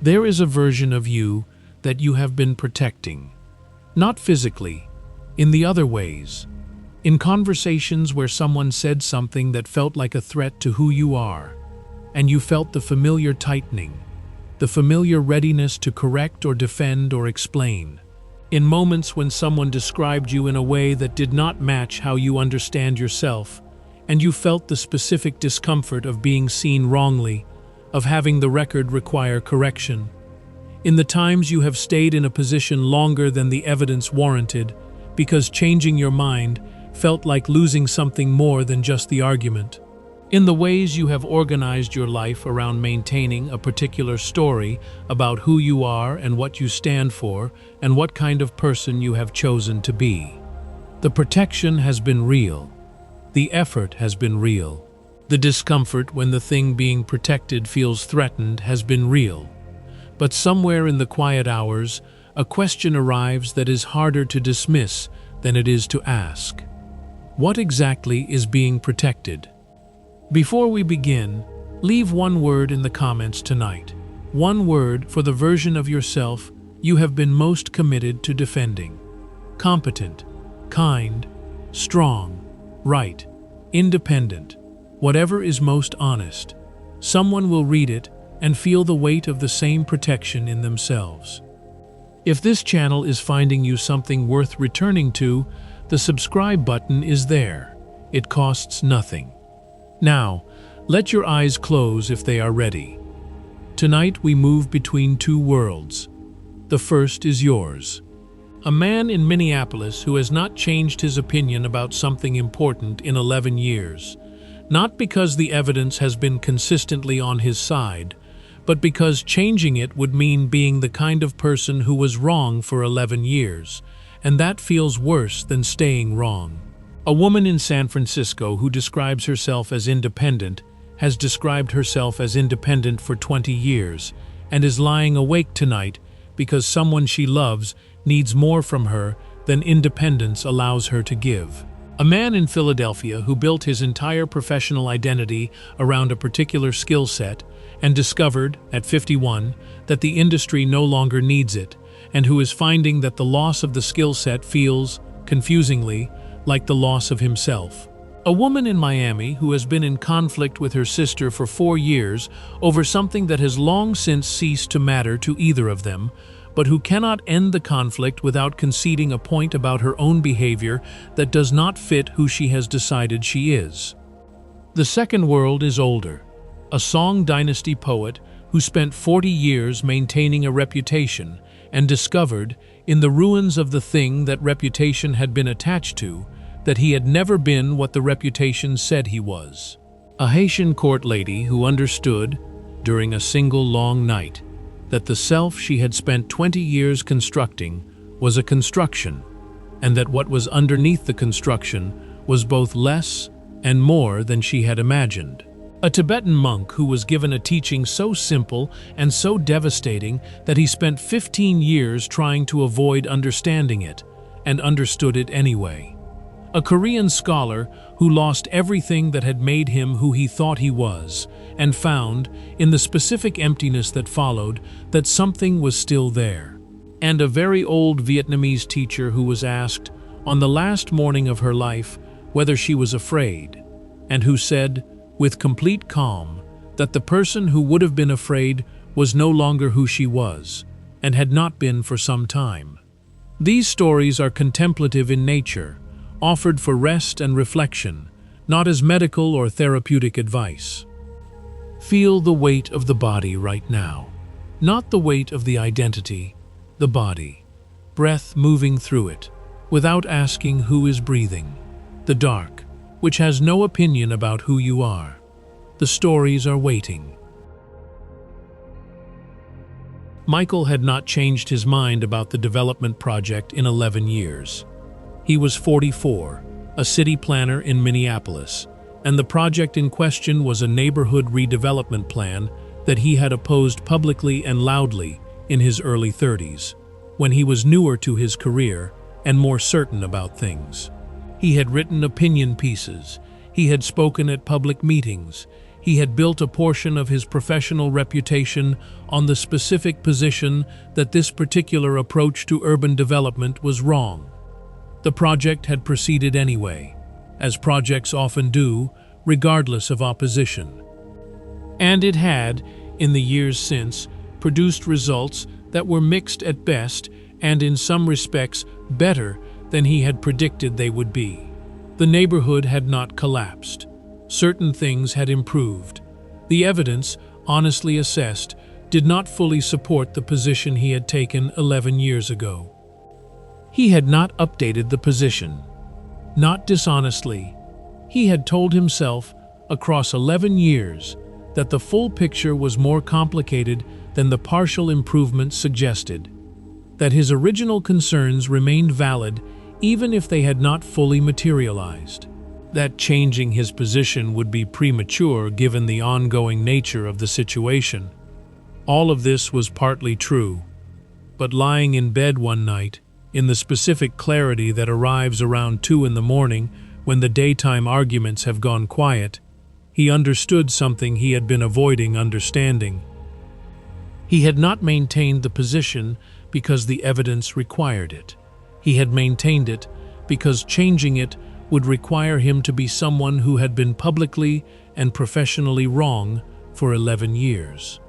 There is a version of you that you have been protecting. Not physically, in the other ways. In conversations where someone said something that felt like a threat to who you are, and you felt the familiar tightening, the familiar readiness to correct or defend or explain. In moments when someone described you in a way that did not match how you understand yourself, and you felt the specific discomfort of being seen wrongly, of having the record require correction. In the times you have stayed in a position longer than the evidence warranted, because changing your mind felt like losing something more than just the argument. In the ways you have organized your life around maintaining a particular story about who you are and what you stand for and what kind of person you have chosen to be. The protection has been real. The effort has been real. The discomfort when the thing being protected feels threatened has been real. But somewhere in the quiet hours, a question arrives that is harder to dismiss than it is to ask. What exactly is being protected? Before we begin, leave one word in the comments tonight. One word for the version of yourself you have been most committed to defending. Competent, kind, strong, right, independent, whatever is most honest. Someone will read it and feel the weight of the same protection in themselves. If this channel is finding you something worth returning to, the subscribe button is there. It costs nothing. Now, let your eyes close if they are ready. Tonight we move between two worlds. The first is yours. A man in Minneapolis who has not changed his opinion about something important in 11 years. Not because the evidence has been consistently on his side, but because changing it would mean being the kind of person who was wrong for 11 years, and that feels worse than staying wrong. A woman in San Francisco who describes herself as independent has described herself as independent for 20 years and is lying awake tonight because someone she loves needs more from her than independence allows her to give. A man in Philadelphia who built his entire professional identity around a particular skill set and discovered, at 51, that the industry no longer needs it, and who is finding that the loss of the skill set feels, confusingly, like the loss of himself. A woman in Miami who has been in conflict with her sister for 4 years over something that has long since ceased to matter to either of them, but who cannot end the conflict without conceding a point about her own behavior that does not fit who she has decided she is. The second world is older. A Song Dynasty poet who spent 40 years maintaining a reputation and discovered, in the ruins of the thing that reputation had been attached to, that he had never been what the reputation said he was. A Haitian court lady who understood, during a single long night, that the self she had spent 20 years constructing was a construction, and that what was underneath the construction was both less and more than she had imagined. A Tibetan monk who was given a teaching so simple and so devastating that he spent 15 years trying to avoid understanding it, and understood it anyway. A Korean scholar who lost everything that had made him who he thought he was, and found, in the specific emptiness that followed, that something was still there. And a very old Vietnamese teacher who was asked, on the last morning of her life, whether she was afraid, and who said, with complete calm, that the person who would have been afraid was no longer who she was, and had not been for some time. These stories are contemplative in nature, offered for rest and reflection, not as medical or therapeutic advice. Feel the weight of the body right now. Not the weight of the identity, the body. Breath moving through it, without asking who is breathing. The dark, which has no opinion about who you are. The stories are waiting. Michael had not changed his mind about the development project in 11 years. He was 44, a city planner in Minneapolis, and the project in question was a neighborhood redevelopment plan that he had opposed publicly and loudly in his early 30s, when he was newer to his career and more certain about things. He had written opinion pieces, he had spoken at public meetings, He had built a portion of his professional reputation on the specific position that this particular approach to urban development was wrong. The project had proceeded anyway, as projects often do, regardless of opposition. And it had, in the years since, produced results that were mixed at best and in some respects better than he had predicted they would be. The neighborhood had not collapsed. Certain things had improved. The evidence, honestly assessed, did not fully support the position he had taken 11 years ago. He had not updated the position. Not dishonestly. He had told himself, across 11 years, that the full picture was more complicated than the partial improvements suggested, that his original concerns remained valid even if they had not fully materialized, that changing his position would be premature given the ongoing nature of the situation. All of this was partly true, but lying in bed one night, in the specific clarity that arrives around 2 in the morning when the daytime arguments have gone quiet, he understood something he had been avoiding understanding. He had not maintained the position because the evidence required it. He had maintained it because changing it would require him to be someone who had been publicly and professionally wrong for 11 years.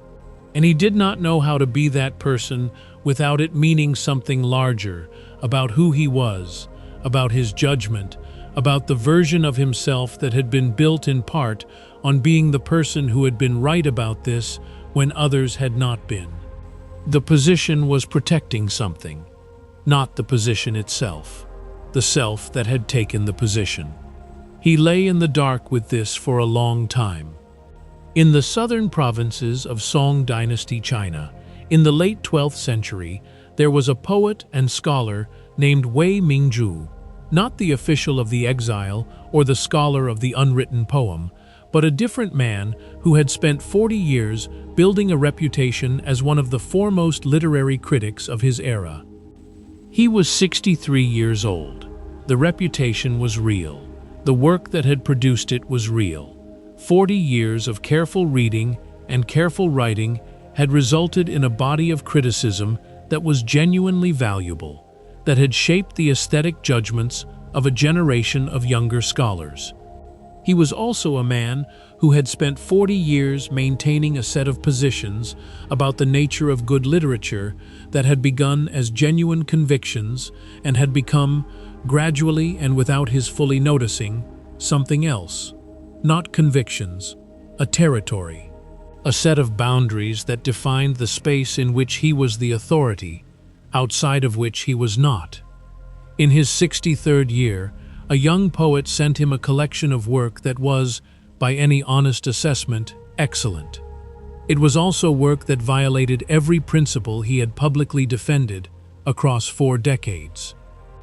And he did not know how to be that person without it meaning something larger about who he was, about his judgment, about the version of himself that had been built in part on being the person who had been right about this when others had not been. The position was protecting something, not the position itself, the self that had taken the position. He lay in the dark with this for a long time. In the southern provinces of Song Dynasty, China, in the late 12th century, there was a poet and scholar named Wei Mingzhu, not the official of the exile or the scholar of the unwritten poem, but a different man who had spent 40 years building a reputation as one of the foremost literary critics of his era. He was 63 years old. The reputation was real. The work that had produced it was real. 40 years of careful reading and careful writing had resulted in a body of criticism that was genuinely valuable, that had shaped the aesthetic judgments of a generation of younger scholars. He was also a man who had spent 40 years maintaining a set of positions about the nature of good literature that had begun as genuine convictions and had become, gradually and without his fully noticing, something else. Not convictions, a territory, a set of boundaries that defined the space in which he was the authority, outside of which he was not. In his 63rd year, a young poet sent him a collection of work that was, by any honest assessment, excellent. It was also work that violated every principle he had publicly defended across 4 decades.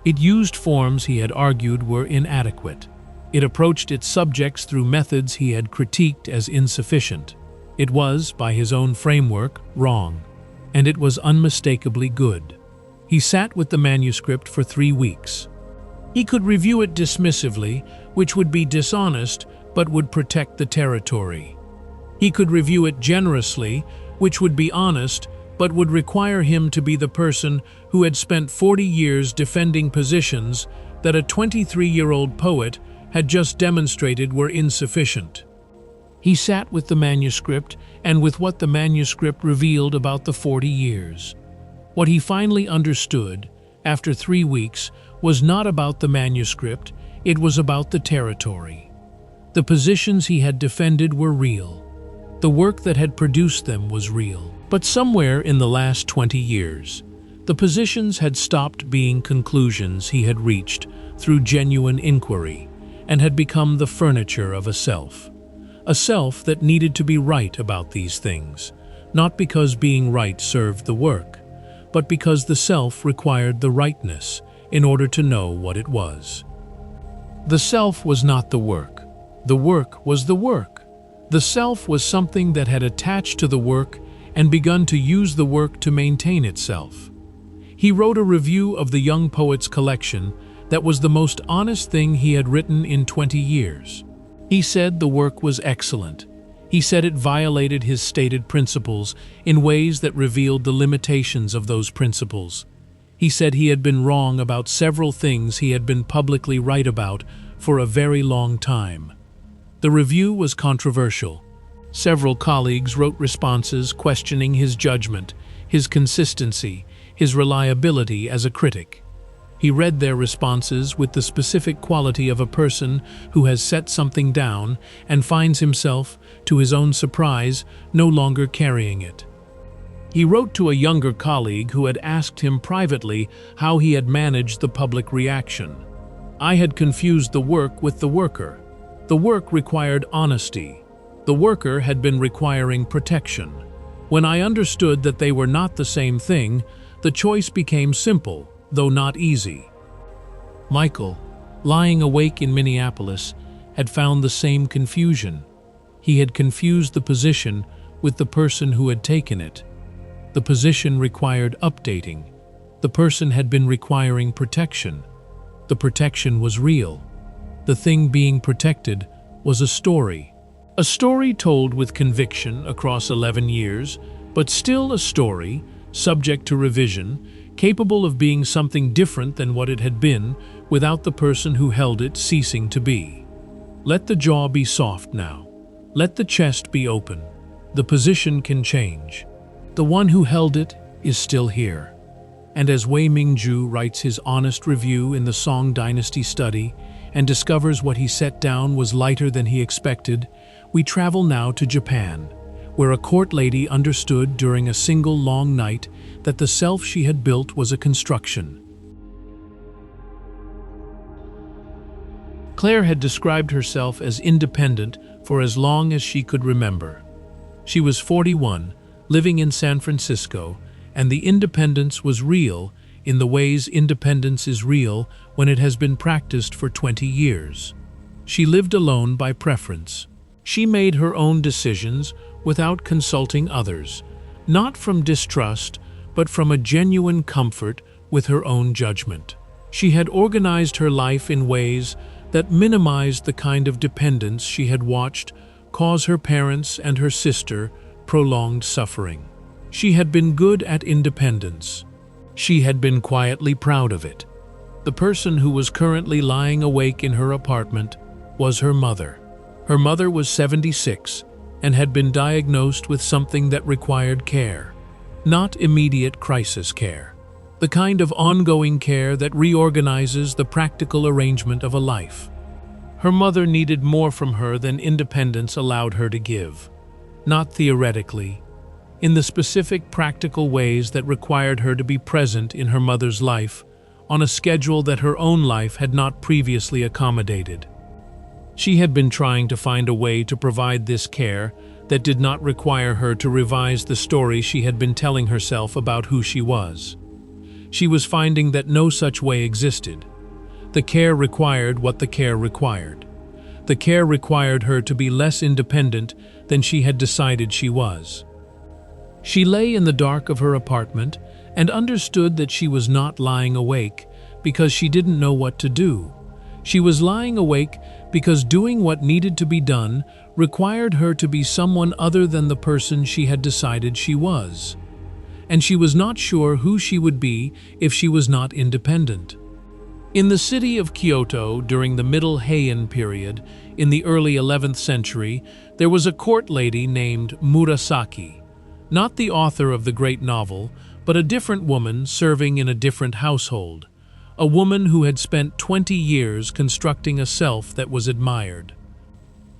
It used forms he had argued were inadequate. It approached its subjects through methods he had critiqued as insufficient. It was, by his own framework, wrong, and it was unmistakably good. He sat with the manuscript for 3 weeks. He could review it dismissively, which would be dishonest, but would protect the territory. He could review it generously, which would be honest, but would require him to be the person who had spent 40 years defending positions that a 23-year-old poet had just demonstrated were insufficient. He sat with the manuscript and with what the manuscript revealed about the 40 years. What he finally understood, after 3 weeks, was not about the manuscript, it was about the territory. The positions he had defended were real. The work that had produced them was real. But somewhere in the last 20 years, the positions had stopped being conclusions he had reached through genuine inquiry and had become the furniture of a self that needed to be right about these things, not because being right served the work, but because the self required the rightness in order to know what it was. The self was not the work was the work. The self was something that had attached to the work and begun to use the work to maintain itself. He wrote a review of the young poet's collection that was the most honest thing he had written in 20 years. He said the work was excellent. He said it violated his stated principles in ways that revealed the limitations of those principles. He said he had been wrong about several things he had been publicly right about for a very long time. The review was controversial. Several colleagues wrote responses questioning his judgment, his consistency, his reliability as a critic. He read their responses with the specific quality of a person who has set something down and finds himself, to his own surprise, no longer carrying it. He wrote to a younger colleague who had asked him privately how he had managed the public reaction. "I had confused the work with the worker. The work required honesty. The worker had been requiring protection. When I understood that they were not the same thing, the choice became simple, though not easy." Michael, lying awake in Minneapolis, had found the same confusion. He had confused the position with the person who had taken it. The position required updating. The person had been requiring protection. The protection was real. The thing being protected was a story. A story told with conviction across 11 years, but still a story, subject to revision, capable of being something different than what it had been without the person who held it ceasing to be. Let the jaw be soft now. Let the chest be open. The position can change. The one who held it is still here. And as Wei Mingju writes his honest review in the Song Dynasty study and discovers what he set down was lighter than he expected, we travel now to Japan, where a court lady understood during a single long night that the self she had built was a construction. Claire had described herself as independent for as long as she could remember. She was 41, living in San Francisco, and the independence was real in the ways independence is real when it has been practiced for 20 years. She lived alone by preference. She made her own decisions without consulting others, not from distrust, but from a genuine comfort with her own judgment. She had organized her life in ways that minimized the kind of dependence she had watched cause her parents and her sister prolonged suffering. She had been good at independence. She had been quietly proud of it. The person who was currently lying awake in her apartment was her mother. Her mother was 76 and had been diagnosed with something that required care. Not immediate crisis care. The kind of ongoing care that reorganizes the practical arrangement of a life. Her mother needed more from her than independence allowed her to give. Not theoretically, in the specific practical ways that required her to be present in her mother's life, on a schedule that her own life had not previously accommodated. She had been trying to find a way to provide this care that did not require her to revise the story she had been telling herself about who she was. She was finding that no such way existed. The care required what the care required. The care required her to be less independent than she had decided she was. She lay in the dark of her apartment and understood that she was not lying awake because she didn't know what to do. She was lying awake because doing what needed to be done required her to be someone other than the person she had decided she was. And she was not sure who she would be if she was not independent. In the city of Kyoto during the Middle Heian period, in the early 11th century, there was a court lady named Murasaki, not the author of the great novel, but a different woman serving in a different household, a woman who had spent 20 years constructing a self that was admired.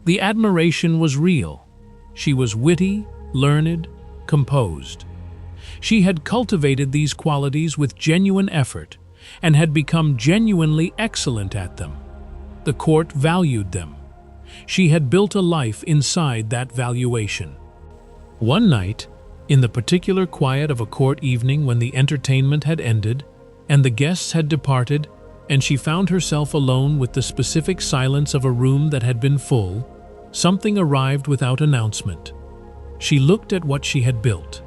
The admiration was real. She was witty, learned, composed. She had cultivated these qualities with genuine effort and had become genuinely excellent at them. The court valued them. She had built a life inside that valuation. One night, in the particular quiet of a court evening when the entertainment had ended and the guests had departed, and she found herself alone with the specific silence of a room that had been full, something arrived without announcement. She looked at what she had built.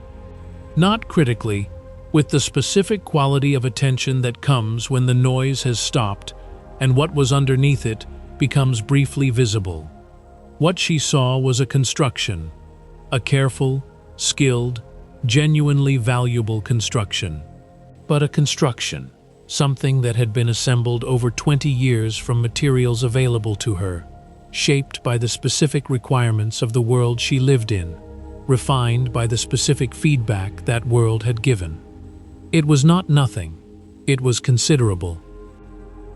Not critically, with the specific quality of attention that comes when the noise has stopped and what was underneath it becomes briefly visible. What she saw was a construction, a careful, skilled, genuinely valuable construction. But a construction, something that had been assembled over 20 years from materials available to her, shaped by the specific requirements of the world she lived in, refined by the specific feedback that world had given. It was not nothing, it was considerable.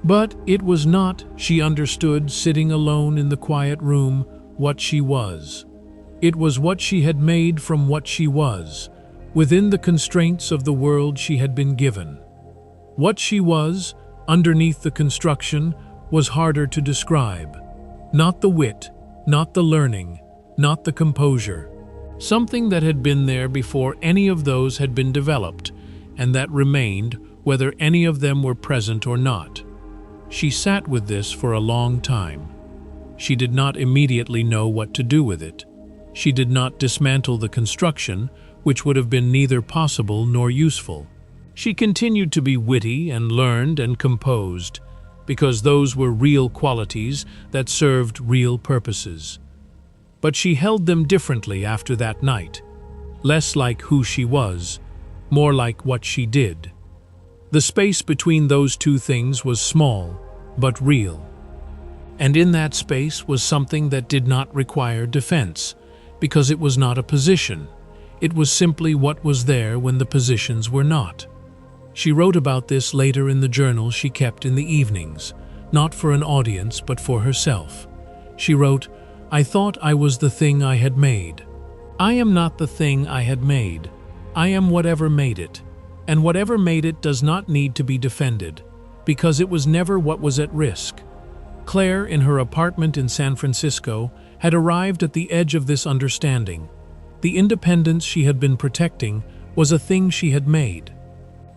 But it was not, she understood, sitting alone in the quiet room, what she was. It was what she had made from what she was, within the constraints of the world she had been given. What she was, underneath the construction, was harder to describe. Not the wit, not the learning, not the composure. Something that had been there before any of those had been developed, and that remained whether any of them were present or not. She sat with this for a long time. She did not immediately know what to do with it. She did not dismantle the construction, which would have been neither possible nor useful. She continued to be witty and learned and composed, because those were real qualities that served real purposes. But she held them differently after that night, less like who she was, more like what she did. The space between those two things was small, but real. And in that space was something that did not require defense, because it was not a position. It was simply what was there when the positions were not. She wrote about this later in the journal she kept in the evenings, not for an audience but for herself. She wrote, "I thought I was the thing I had made. I am not the thing I had made. I am whatever made it. And whatever made it does not need to be defended, because it was never what was at risk." Claire, in her apartment in San Francisco, had arrived at the edge of this understanding. The independence she had been protecting was a thing she had made.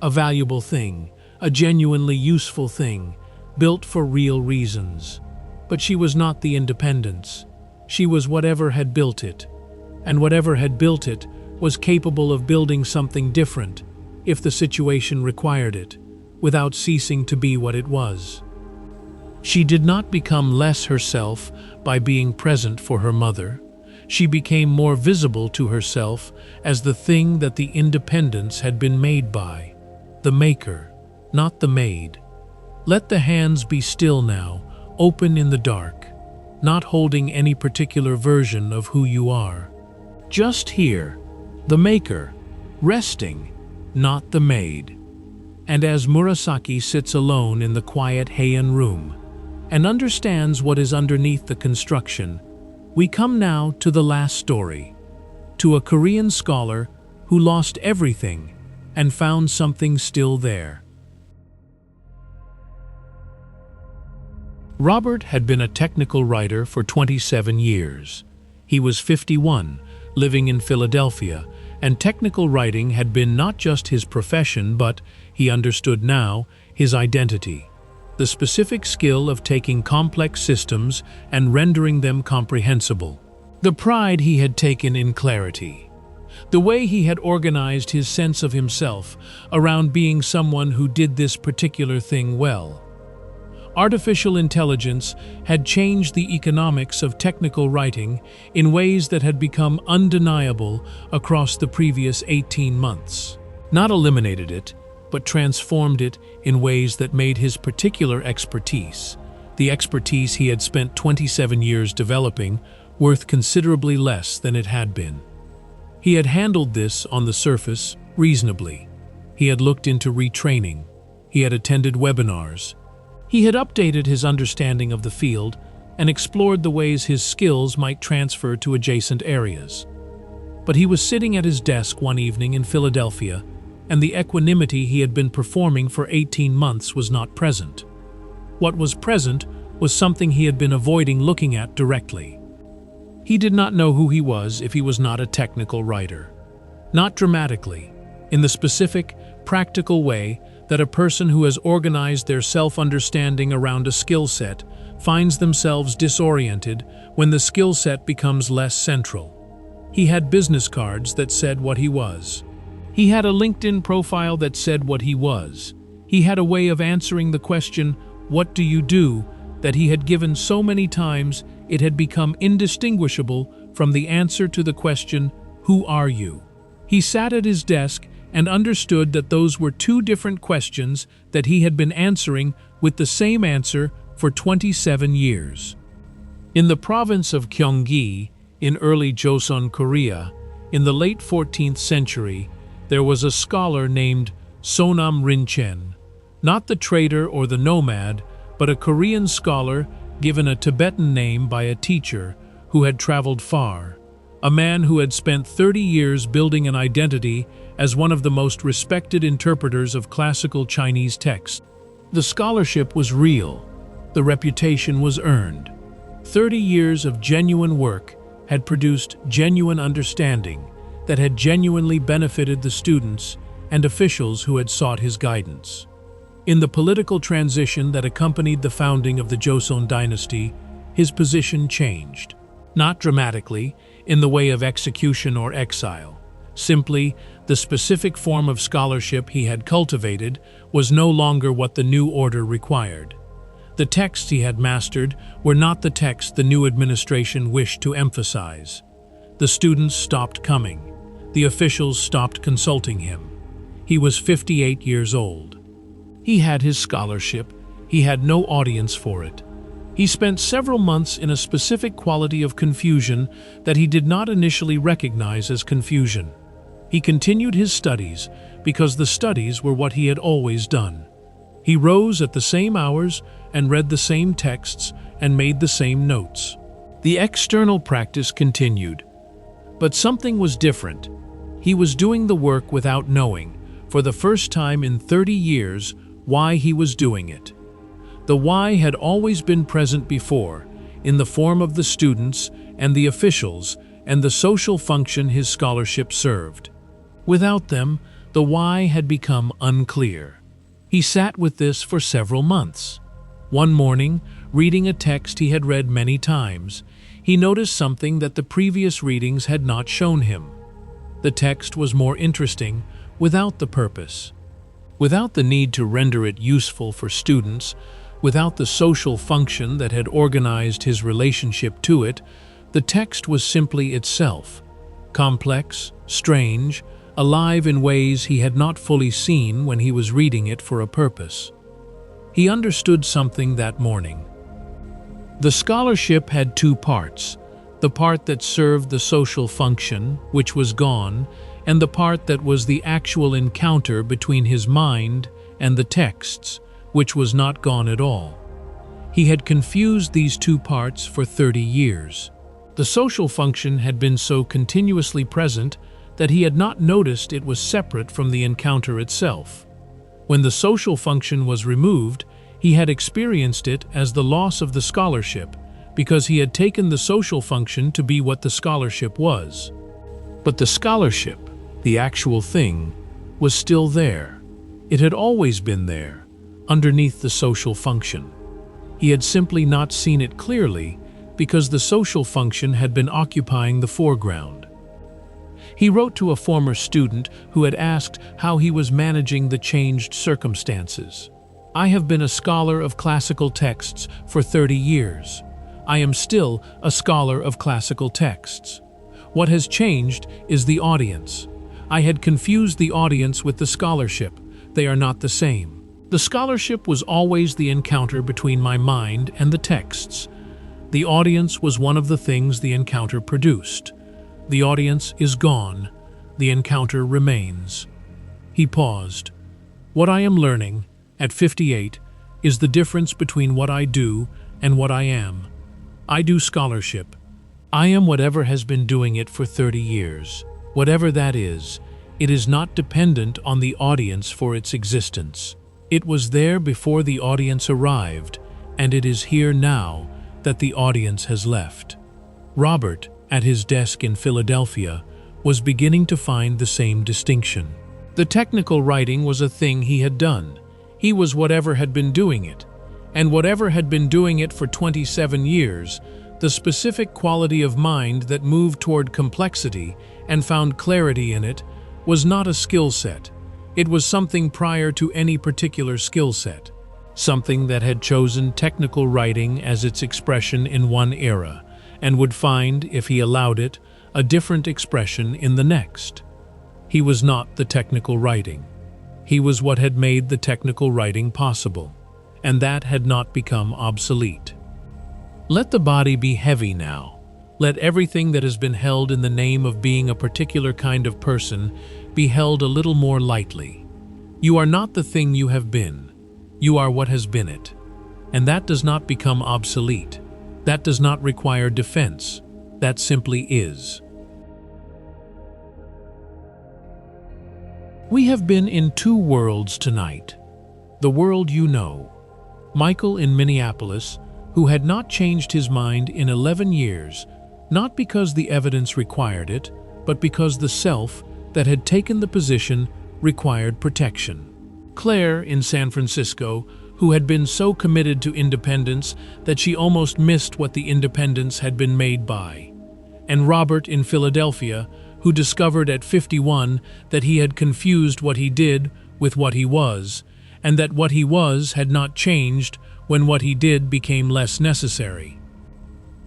A valuable thing, a genuinely useful thing, built for real reasons. But she was not the independence. She was whatever had built it. And whatever had built it was capable of building something different, if the situation required it, without ceasing to be what it was. She did not become less herself by being present for her mother. She became more visible to herself as the thing that the independence had been made by, the maker, not the made. Let the hands be still now, open in the dark, not holding any particular version of who you are. Just here, the maker, resting, not the made. And as Murasaki sits alone in the quiet Heian room and understands what is underneath the construction, we come now to the last story, to a Korean scholar who lost everything and found something still there. Robert had been a technical writer for 27 years. He was 51, living in Philadelphia, and technical writing had been not just his profession, but, he understood now, his identity. The specific skill of taking complex systems and rendering them comprehensible. The pride he had taken in clarity. The way he had organized his sense of himself around being someone who did this particular thing well. Artificial intelligence had changed the economics of technical writing in ways that had become undeniable across the previous 18 months. Not eliminated it, but transformed it in ways that made his particular expertise, the expertise he had spent 27 years developing, worth considerably less than it had been. He had handled this on the surface reasonably. He had looked into retraining. He had attended webinars. He had updated his understanding of the field and explored the ways his skills might transfer to adjacent areas. But he was sitting at his desk one evening in Philadelphia, and the equanimity he had been performing for 18 months was not present. What was present was something he had been avoiding looking at directly. He did not know who he was if he was not a technical writer. Not dramatically, in the specific, practical way that a person who has organized their self-understanding around a skill set finds themselves disoriented when the skill set becomes less central. He had business cards that said what he was. He had a LinkedIn profile that said what he was. He had a way of answering the question, "What do you do?" that he had given so many times it had become indistinguishable from the answer to the question, "Who are you?" He sat at his desk and understood that those were two different questions that he had been answering with the same answer for 27 years. In the province of Gyeonggi, in early Joseon, Korea, in the late 14th century, there was a scholar named Sonam Rinchen, not the trader or the nomad, but a Korean scholar given a Tibetan name by a teacher who had traveled far, a man who had spent 30 years building an identity as one of the most respected interpreters of classical Chinese texts. The scholarship was real, the reputation was earned. 30 years of genuine work had produced genuine understanding that had genuinely benefited the students and officials who had sought his guidance. In the political transition that accompanied the founding of the Joseon Dynasty, his position changed. Not dramatically, in the way of execution or exile. Simply, the specific form of scholarship he had cultivated was no longer what the new order required. The texts he had mastered were not the texts the new administration wished to emphasize. The students stopped coming. The officials stopped consulting him. He was 58 years old. He had his scholarship. He had no audience for it. He spent several months in a specific quality of confusion that he did not initially recognize as confusion. He continued his studies because the studies were what he had always done. He rose at the same hours and read the same texts and made the same notes. The external practice continued. But something was different. He was doing the work without knowing, for the first time in 30 years, why he was doing it. The why had always been present before, in the form of the students and the officials and the social function his scholarship served. Without them, the why had become unclear. He sat with this for several months. One morning, reading a text he had read many times, he noticed something that the previous readings had not shown him. The text was more interesting without the purpose. Without the need to render it useful for students, without the social function that had organized his relationship to it, the text was simply itself, complex, strange, alive in ways he had not fully seen when he was reading it for a purpose. He understood something that morning. The scholarship had two parts, the part that served the social function, which was gone, and the part that was the actual encounter between his mind and the texts, which was not gone at all. He had confused these two parts for 30 years. The social function had been so continuously present that he had not noticed it was separate from the encounter itself. When the social function was removed, he had experienced it as the loss of the scholarship, because he had taken the social function to be what the scholarship was. But the scholarship, the actual thing, was still there. It had always been there, underneath the social function. He had simply not seen it clearly because the social function had been occupying the foreground. He wrote to a former student who had asked how he was managing the changed circumstances. "I have been a scholar of classical texts for 30 years. I am still a scholar of classical texts. What has changed is the audience. I had confused the audience with the scholarship. They are not the same. The scholarship was always the encounter between my mind and the texts. The audience was one of the things the encounter produced. The audience is gone. The encounter remains." He paused. "What I am learning, at 58, is the difference between what I do and what I am. I do scholarship. I am whatever has been doing it for 30 years. Whatever that is, it is not dependent on the audience for its existence. It was there before the audience arrived, and it is here now that the audience has left." Robert, at his desk in Philadelphia, was beginning to find the same distinction. The technical writing was a thing he had done. He was whatever had been doing it. And whatever had been doing it for 27 years, the specific quality of mind that moved toward complexity and found clarity in it was not a skill set. It was something prior to any particular skill set. something that had chosen technical writing as its expression in one era, and would find, if he allowed it, a different expression in the next. He was not the technical writing. He was what had made the technical writing possible, and that had not become obsolete. Let the body be heavy now. Let everything that has been held in the name of being a particular kind of person be held a little more lightly. You are not the thing you have been. You are what has been it. And that does not become obsolete. That does not require defense. That simply is. We have been in two worlds tonight. The world you know. Michael in Minneapolis, who had not changed his mind in 11 years, not because the evidence required it, but because the self that had taken the position required protection. Claire in San Francisco, who had been so committed to independence that she almost missed what the independence had been made by. And Robert in Philadelphia, who discovered at 51 that he had confused what he did with what he was, and that what he was had not changed when what he did became less necessary.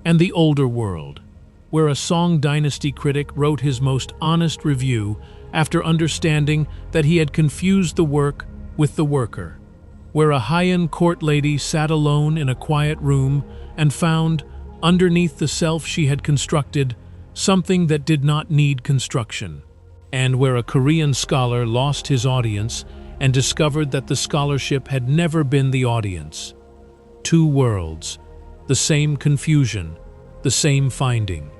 And the older world, where a song Dynasty critic wrote his most honest review after understanding that he had confused the work with the worker, where a Heian court lady sat alone in a quiet room and found, underneath the self she had constructed, something that did not need construction, and where a Korean scholar lost his audience and discovered that the scholarship had never been the audience. Two worlds, the same confusion, the same finding.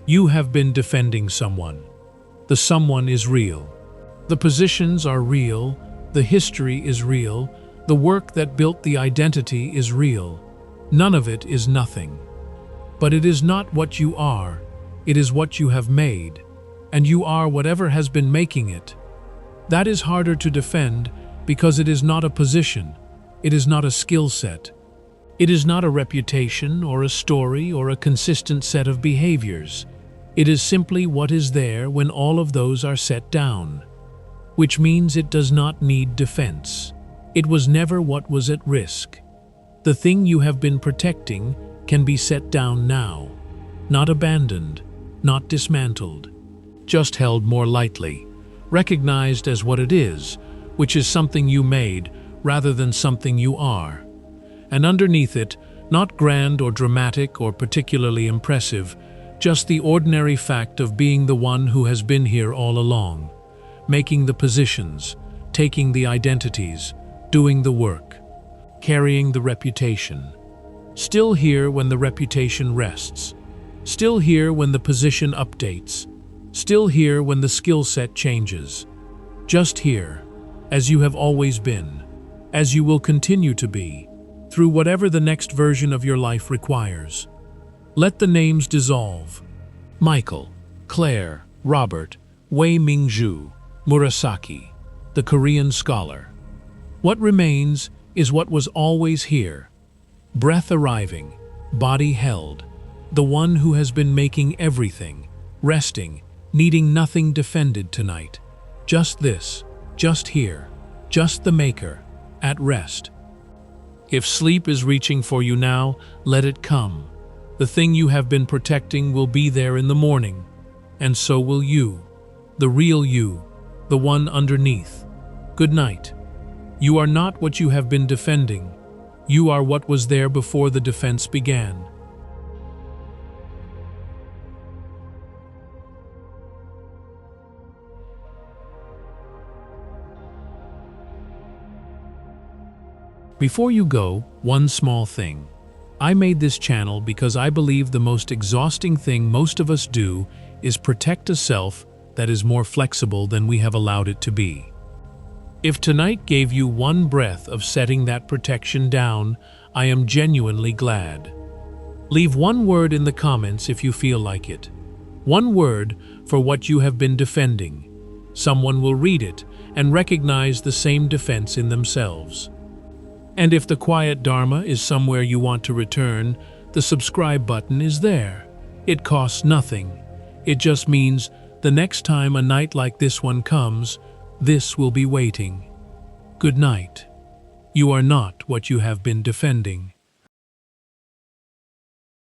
You have been defending someone. The someone is real. The positions are real, the history is real, the work that built the identity is real. None of it is nothing. But it is not what you are, it is what you have made, and you are whatever has been making it. That is harder to defend because it is not a position, it is not a skill set. It is not a reputation or a story or a consistent set of behaviors. It is simply what is there when all of those are set down, which means it does not need defense. It was never what was at risk. The thing you have been protecting can be set down now, not abandoned, not dismantled, just held more lightly, recognized as what it is, which is something you made rather than something you are. And underneath it, not grand or dramatic or particularly impressive, just the ordinary fact of being the one who has been here all along, making the positions, taking the identities, doing the work, carrying the reputation. Still here when the reputation rests, still here when the position updates, still here when the skill set changes. Just here, as you have always been, as you will continue to be, through whatever the next version of your life requires. Let the names dissolve. Michael, Claire, Robert, Wei Mingzhu, Murasaki, the Korean scholar. What remains is what was always here. Breath arriving, body held, the one who has been making everything, resting, needing nothing defended tonight. Just this, just here, just the maker, at rest. If sleep is reaching for you now, let it come. The thing you have been protecting will be there in the morning, and so will you, the real you, the one underneath. Good night. You are not what you have been defending. You are what was there before the defense began. Before you go, one small thing. I made this channel because I believe the most exhausting thing most of us do is protect a self that is more flexible than we have allowed it to be. If tonight gave you one breath of setting that protection down, I am genuinely glad. Leave one word in the comments if you feel like it. One word for what you have been defending. Someone will read it and recognize the same defense in themselves. And if the quiet Dharma is somewhere you want to return, the subscribe button is there. It costs nothing. It just means the next time a night like this one comes, this will be waiting. Good night. You are not what you have been defending.